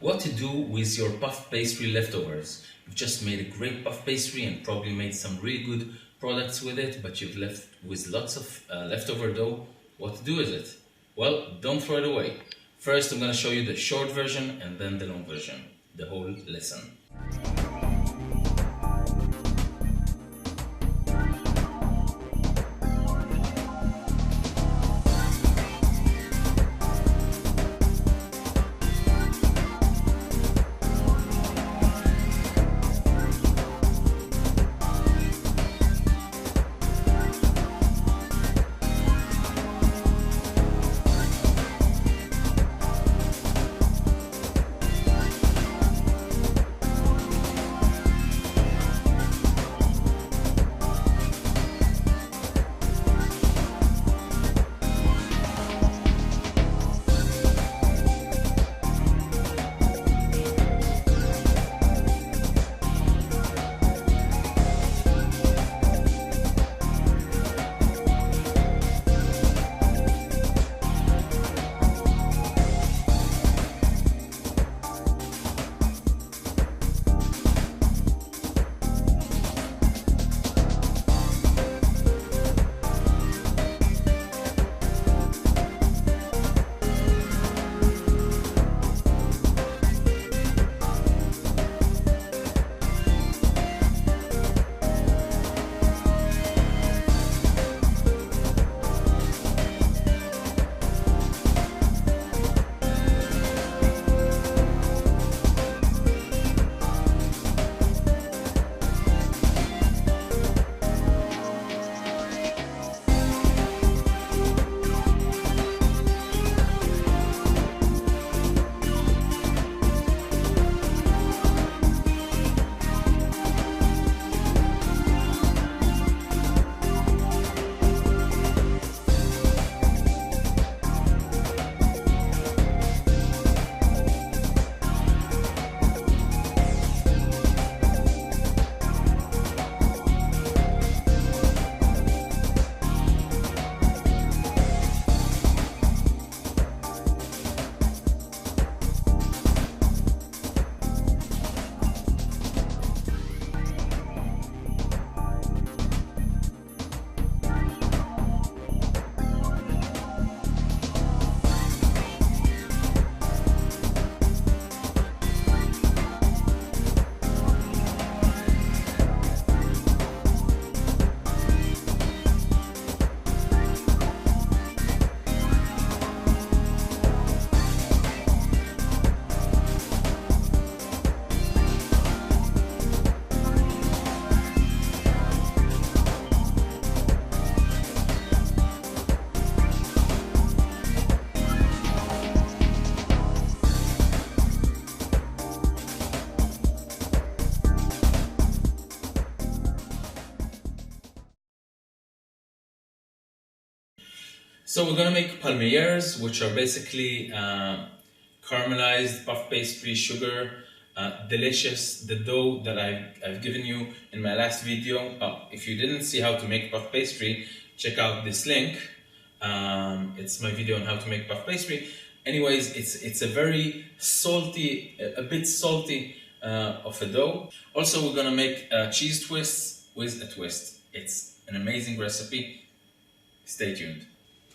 What to do with your puff pastry leftovers. You've just made a great puff pastry and probably made some really good products with it, but you've left with lots of leftover dough. What to do with it? Well, don't throw it away. First, I'm going to show you the short version and then the long version, the whole lesson. So we're gonna make palmiers, which are basically caramelized puff pastry, sugar, delicious. The dough that I've given you in my last video. If you didn't see how to make puff pastry, check out this link. It's my video on how to make puff pastry. Anyways, it's a very salty, a bit salty of a dough. Also, we're gonna make cheese twists with a twist. It's an amazing recipe. Stay tuned.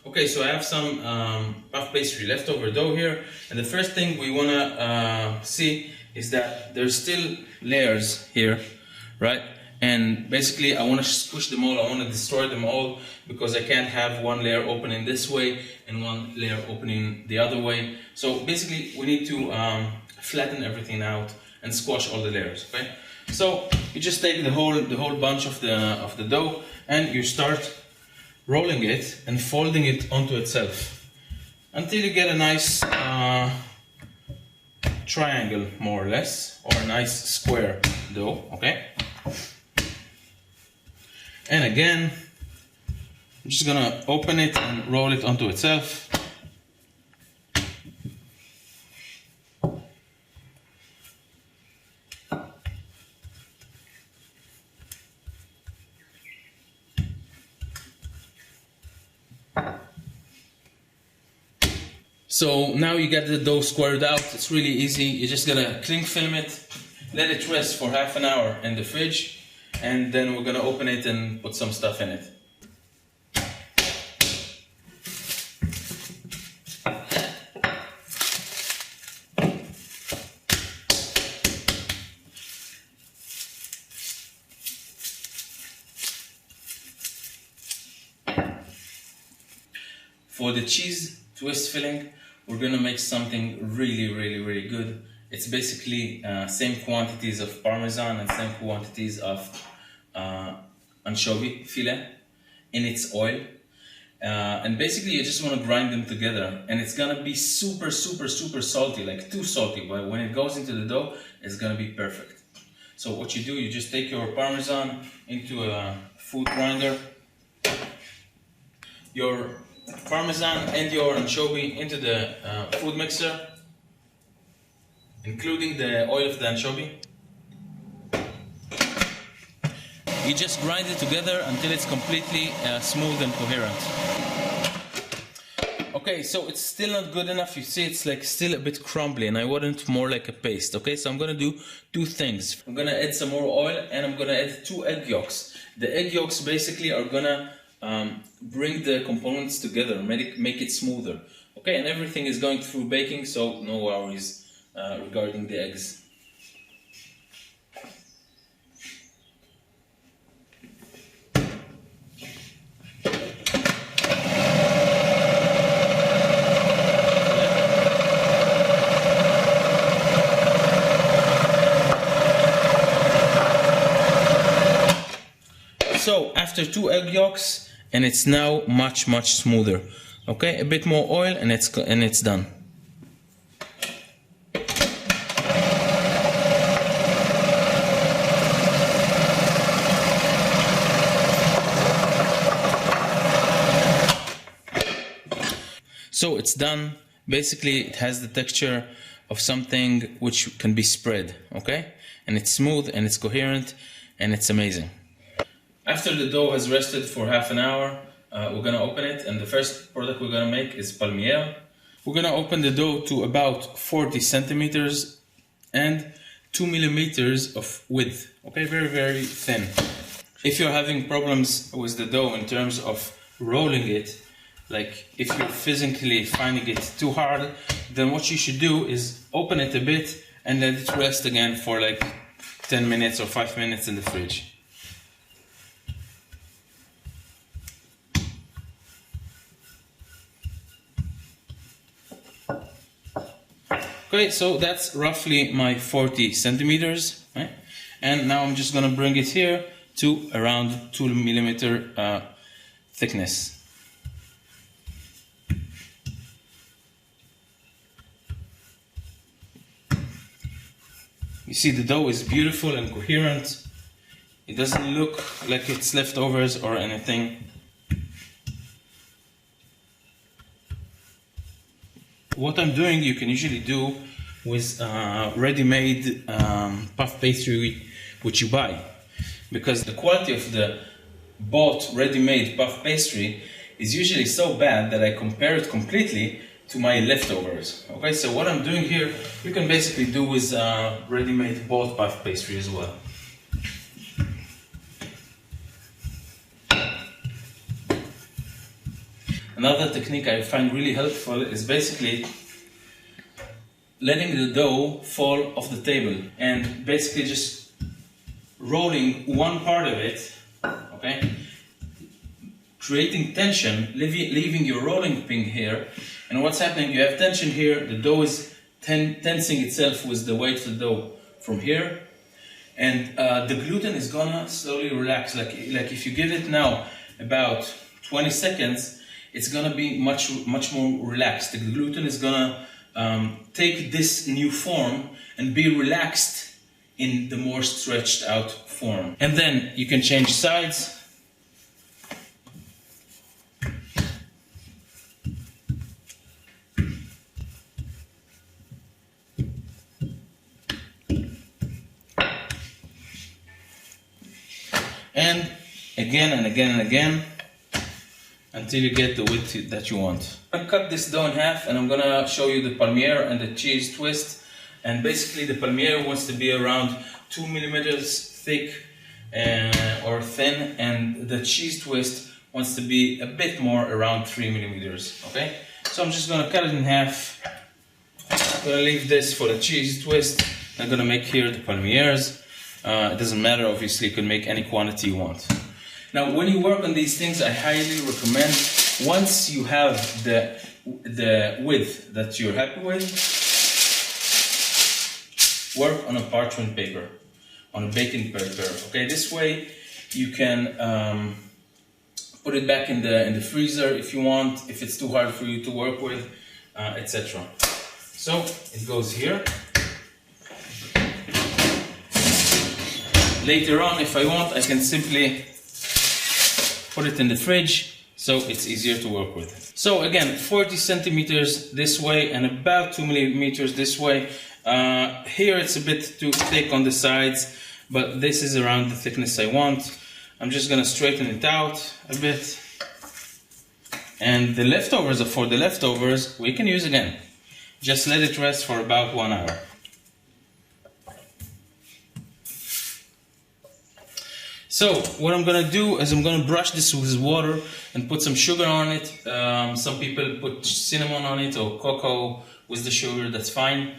Okay, so I have some puff pastry leftover dough here, and the first thing we want to see is that there's still layers here, right? And basically I want to squish them all, I want to destroy them all, because I can't have one layer opening this way and one layer opening the other way. So basically we need to flatten everything out and squash all the layers, okay? So you just take the whole bunch of the dough and you start rolling it and folding it onto itself until you get a nice triangle, more or less, or a nice square dough, okay? And again, I'm just gonna open it and roll it onto itself. So now you get the dough squared out. It's really easy. You're just gonna cling film it, let it rest for half an hour in the fridge, and then we're gonna open it and put some stuff in it. For the cheese twist filling, we're gonna make something really good. It's basically same quantities of Parmesan and same quantities of anchovy fillet in its oil. And basically you just want to grind them together, and it's gonna be super salty, like too salty, but when it goes into the dough, it's gonna be perfect. So what you do, you just take your Parmesan into a food grinder, your Parmesan and your anchovy into the food mixer, including the oil of the anchovy. You just grind it together until it's completely smooth and coherent. Okay, so it's still not good enough. You see, it's like still a bit crumbly, and I want it more like a paste. Okay, so I'm gonna do two things. I'm gonna add some more oil, and I'm gonna add 2 egg yolks. The egg yolks basically are gonna bring the components together, make it smoother. Okay, and everything is going through baking, so no worries regarding the eggs. So after 2 egg yolks, and it's now much smoother. Okay, a bit more oil, and it's done. So it's done. Basically, it has the texture of something which can be spread. Okay, and it's smooth and it's coherent and it's amazing. After the dough has rested for half an hour, we're gonna open it, and the first product we're gonna make is palmier. We're gonna open the dough to about 40 centimeters and 2 millimeters of width. Okay, very thin. If you're having problems with the dough in terms of rolling it, like if you're physically finding it too hard, then what you should do is open it a bit and let it rest again for like 10 minutes or 5 minutes in the fridge. Okay, so that's roughly my 40 centimeters, right? And now I'm just gonna bring it here to around 2 millimeter thickness. You see, the dough is beautiful and coherent. It doesn't look like it's leftovers or anything. What I'm doing, you can usually do with ready-made puff pastry which you buy, because the quality of the bought ready-made puff pastry is usually so bad that I compare it completely to my leftovers. Okay, so what I'm doing here, you can basically do with ready-made bought puff pastry as well. Another technique I find really helpful is basically letting the dough fall off the table and basically just rolling one part of it, okay? Creating tension, leaving your rolling pin here, and what's happening, you have tension here, the dough is tensing itself with the weight of the dough from here, and the gluten is gonna slowly relax. Like if you give it now about 20 seconds, it's gonna be much more relaxed. The gluten is gonna take this new form and be relaxed in the more stretched out form. And then you can change sides. And again and again and again, until you get the width that you want. I'm gonna cut this dough in half, and I'm gonna show you the palmier and the cheese twist. And basically the palmier wants to be around 2 millimeters thick or thin, and the cheese twist wants to be a bit more, around 3 millimeters. Okay, so I'm just gonna cut it in half. I'm gonna leave this for the cheese twist. I'm gonna make here the palmiers. It doesn't matter, obviously, you can make any quantity you want. Now, when you work on these things, I highly recommend, once you have the width that you're happy with, work on a parchment paper, on a baking paper. Okay, this way you can put it back in the freezer if you want, if it's too hard for you to work with, etc. So it goes here. Later on, if I want, I can simply put it in the fridge, so it's easier to work with. So again, 40 centimeters this way and about 2 millimeters this way. Here it's a bit too thick on the sides, but this is around the thickness I want. I'm just gonna straighten it out a bit. And the leftovers, for the leftovers, we can use again. Just let it rest for about 1 hour. So what I'm gonna do is I'm gonna brush this with water and put some sugar on it. Some people put cinnamon on it or cocoa with the sugar, that's fine.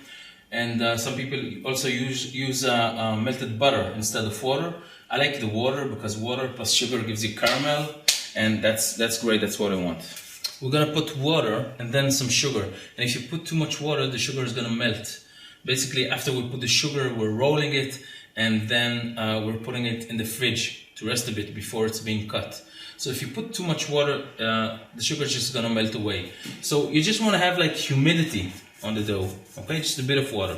And some people also use melted butter instead of water. I like the water because water plus sugar gives you caramel, and that's great, that's what I want. We're gonna put water and then some sugar. And if you put too much water, the sugar is gonna melt. Basically, after we put the sugar, we're rolling it, and then we're putting it in the fridge to rest a bit before it's being cut. So if you put too much water, the sugar is just gonna melt away. So you just wanna have like humidity on the dough, okay? Just a bit of water.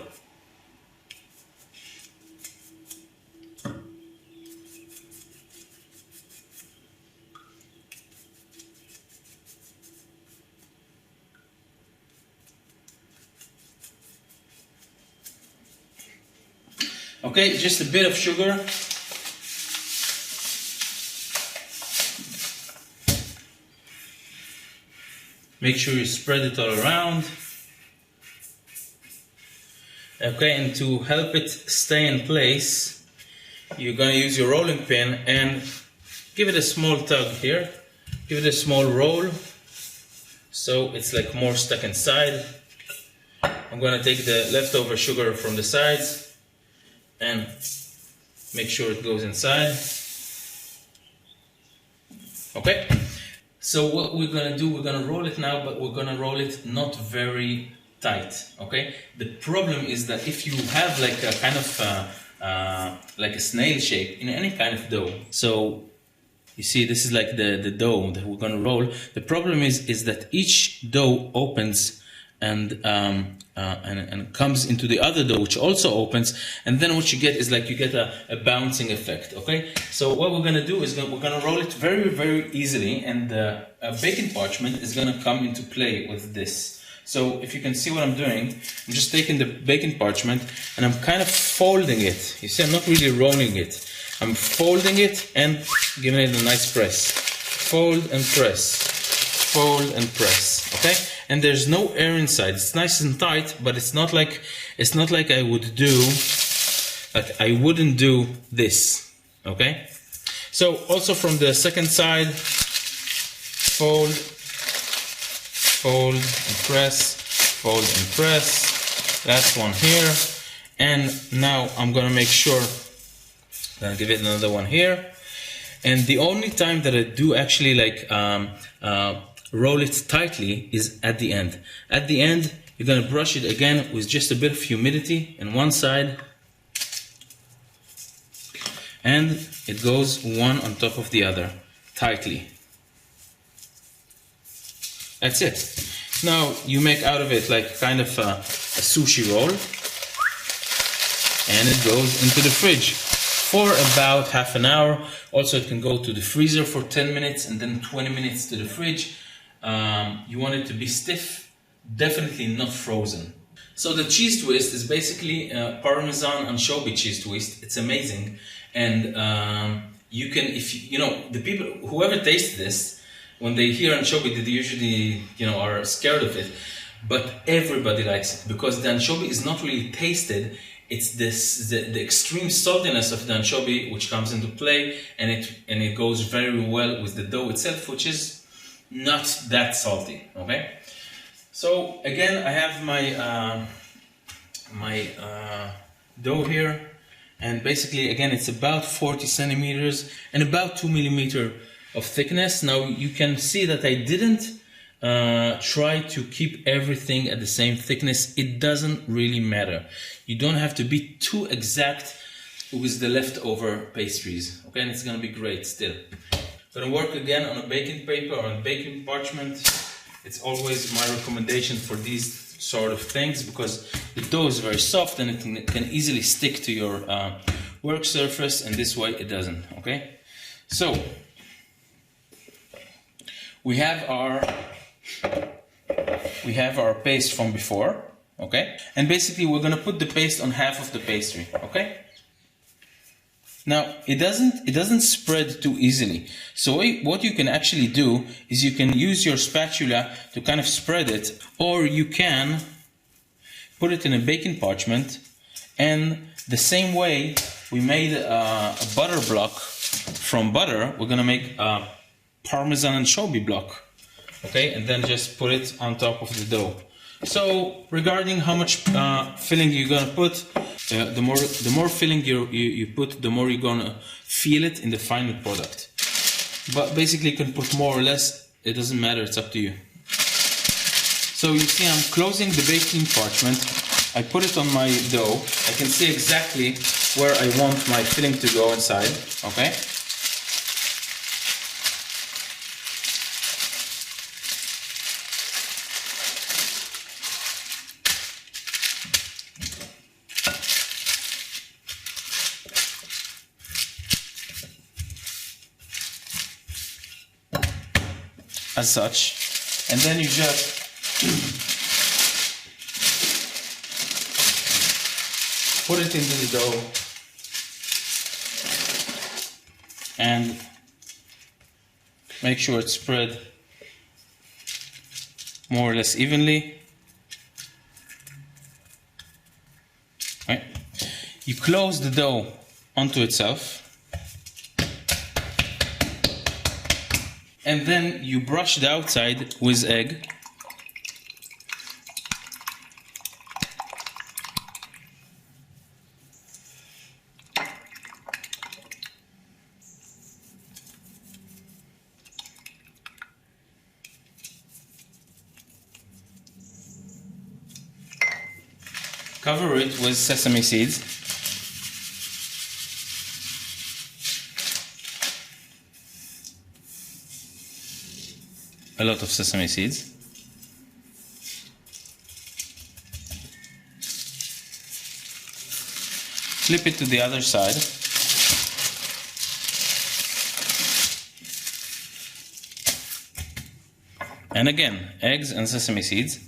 Okay, just a bit of sugar. Make sure you spread it all around. Okay, and to help it stay in place, you're going to use your rolling pin and give it a small tug here. Give it a small roll, so it's like more stuck inside. I'm going to take the leftover sugar from the sides and make sure it goes inside. Okay, so what we're going to do, we're going to roll it now, but we're going to roll it not very tight. Okay, the problem is that if you have like a kind of like a snail shape in any kind of dough, so you see this is like the dough that we're going to roll. The problem is that each dough opens and comes into the other dough, which also opens, and then what you get is like you get a bouncing effect. Okay, so what we're going to do is we're going to roll it very, very easily, and the baking parchment is going to come into play with this. So if you can see what I'm doing, I'm just taking the baking parchment and I'm kind of folding it. You see, I'm not really rolling it. I'm folding it and giving it a nice press. Fold and press. Fold and press. Okay? And there's no air inside. It's nice and tight, but it's not like I would do, like I wouldn't do this. Okay? So also from the second side, fold, fold and press, fold and press. Last one here. And now I'm gonna make sure, I'm gonna give it another one here. And the only time that I do actually like roll it tightly is at the end. At the end, you're gonna brush it again with just a bit of humidity in one side. And it goes one on top of the other, tightly. That's it. Now you make out of it like kind of a sushi roll, and it goes into the fridge for about half an hour. Also, it can go to the freezer for 10 minutes and then 20 minutes to the fridge. You want it to be stiff, definitely not frozen. So the cheese twist is basically Parmesan anchovy cheese twist. It's amazing, and you can, if you know the people, whoever tastes this, when they hear anchovy, they usually, are scared of it. But everybody likes it because the anchovy is not really tasted. It's the extreme saltiness of the anchovy which comes into play, and it goes very well with the dough itself, which is not that salty. Okay. So again, I have my dough here, and basically again it's about 40 centimeters and about 2 millimeters of thickness. Now you can see that I didn't try to keep everything at the same thickness. It doesn't really matter. You don't have to be too exact with the leftover pastries. Okay, and it's gonna be great still. Gonna work again on a baking paper or on baking parchment. It's always my recommendation for these sort of things because the dough is very soft and it can easily stick to your work surface, and this way it doesn't. Okay, so we have our paste from before. Okay, and basically we're gonna put the paste on half of the pastry. Okay. Now it doesn't spread too easily. So what you can actually do is you can use your spatula to kind of spread it, or you can put it in a baking parchment. And the same way we made a butter block from butter, we're gonna make a Parmesan anchovy block. Okay, and then just put it on top of the dough. So regarding how much filling you're gonna put, the more filling you put, the more you're gonna feel it in the final product. But basically you can put more or less, it doesn't matter, it's up to you. So you see I'm closing the baking parchment, I put it on my dough, I can see exactly where I want my filling to go inside, okay? As such, and then you just put it into the dough and make sure it's spread more or less evenly. Right. You close the dough onto itself. And then you brush the outside with egg. Cover it with sesame seeds. A lot of sesame seeds. Flip it to the other side. And again, eggs and sesame seeds.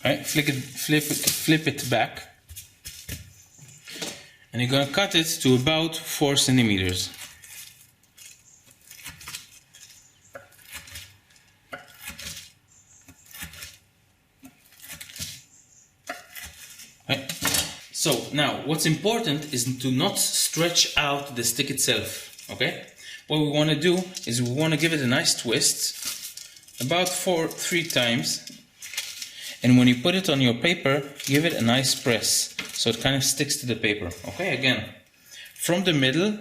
Right, flip it back, and you're gonna cut it to about 4 centimeters. Right. So now, what's important is to not stretch out the stick itself. Okay, what we want to do is we want to give it a nice twist, about 3 times. And when you put it on your paper, give it a nice press, so it kind of sticks to the paper. Okay, again, from the middle,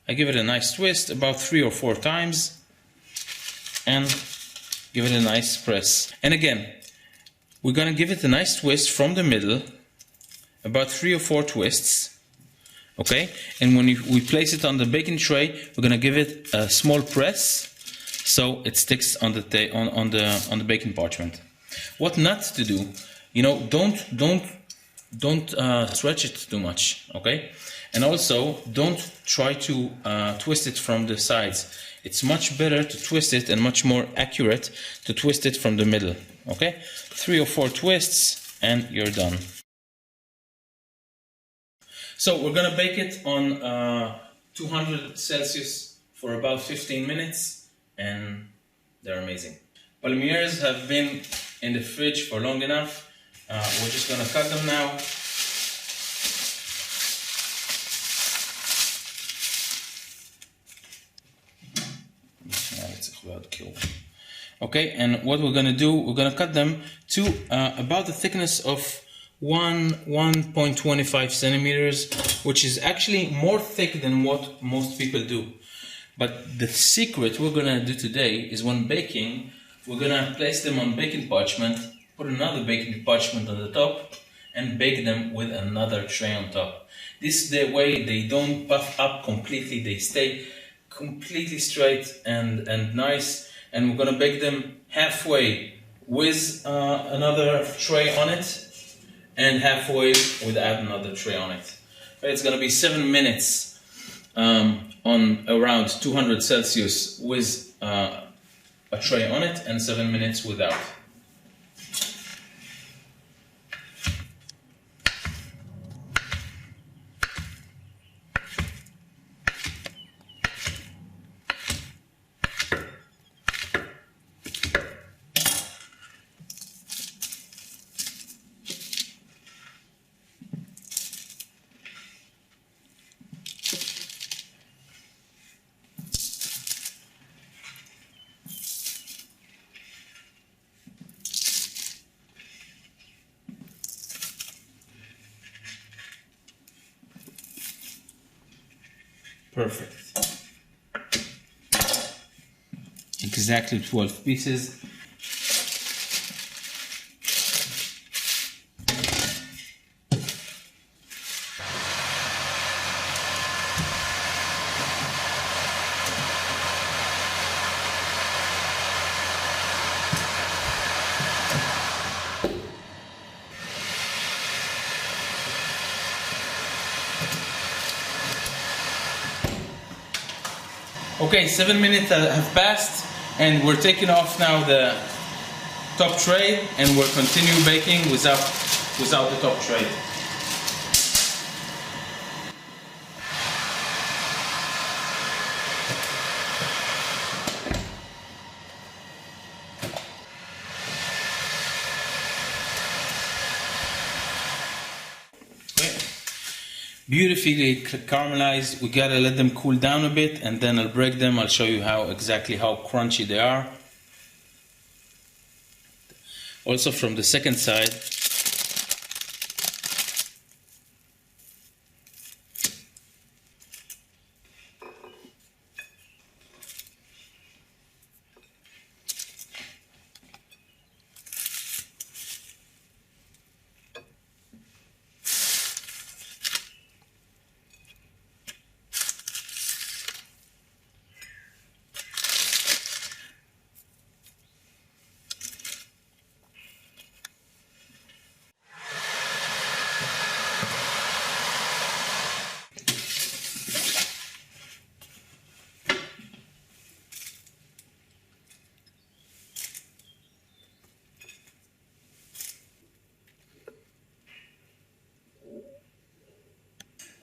I give it a nice twist, about 3 or 4 times, and give it a nice press. And again, we're gonna give it a nice twist from the middle, about 3 or 4 twists. Okay, and when we place it on the baking tray, we're gonna give it a small press, so it sticks on the baking parchment. What not to do, don't stretch it too much, okay? And also don't try to twist it from the sides. It's much better to twist it and much more accurate to twist it from the middle, okay? 3 or 4 twists and you're done. So we're gonna bake it on 200 Celsius for about 15 minutes and they're amazing. Palmiers have been in the fridge for long enough. We're just gonna cut them now. Okay, and what we're gonna do, we're gonna cut them to about the thickness of 1.25 centimeters, which is actually more thick than what most people do. But the secret we're gonna do today is when baking, we're gonna place them on baking parchment, put another baking parchment on the top, and bake them with another tray on top. This is the way they don't puff up completely, they stay completely straight and nice. And we're gonna bake them halfway with another tray on it, and halfway without another tray on it. Okay, it's gonna be 7 minutes on around 200 Celsius with a tray on it, and 7 minutes without. Perfect. Exactly 12 pieces. Okay, 7 minutes have passed and we're taking off now the top tray and we'll continue baking without the top tray. Beautifully caramelized. We gotta let them cool down a bit and then I'll break them. I'll show you exactly how crunchy they are. Also from the second side.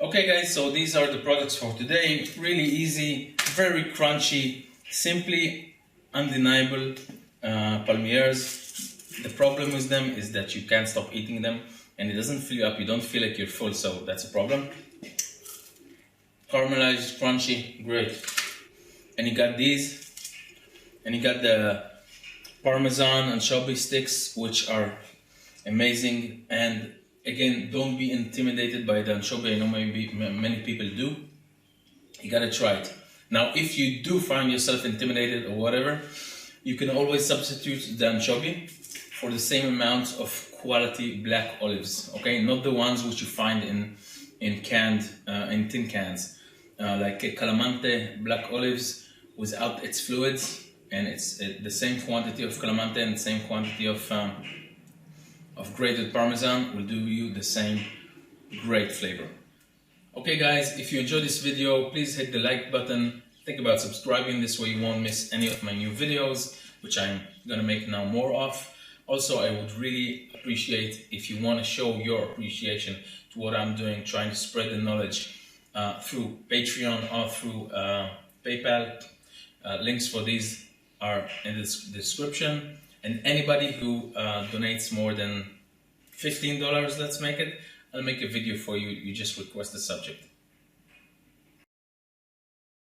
Okay guys, so these are the products for today. Really easy, very crunchy, simply undeniable palmiers. The problem with them is that you can't stop eating them and it doesn't fill you up, you don't feel like you're full, so that's a problem. Caramelized, crunchy, great. And you got these, and you got the Parmesan anchovy sticks, which are amazing. And again, don't be intimidated by the anchovy. I know many people do. You gotta try it. Now, if you do find yourself intimidated or whatever, you can always substitute the anchovy for the same amount of quality black olives. Okay, not the ones which you find in tin cans, like Calamante black olives without its fluids. and it's the same quantity of calamantes and the same quantity of grated Parmesan will do you the same great flavor. Okay guys, if you enjoyed this video, please hit the like button. Think about subscribing, this way you won't miss any of my new videos, which I'm gonna make now more of. Also, I would really appreciate if you want to show your appreciation to what I'm doing, trying to spread the knowledge through Patreon or through PayPal. Links for these are in the description. And anybody who donates more than $15, let's make it, I'll make a video for you. You just request the subject.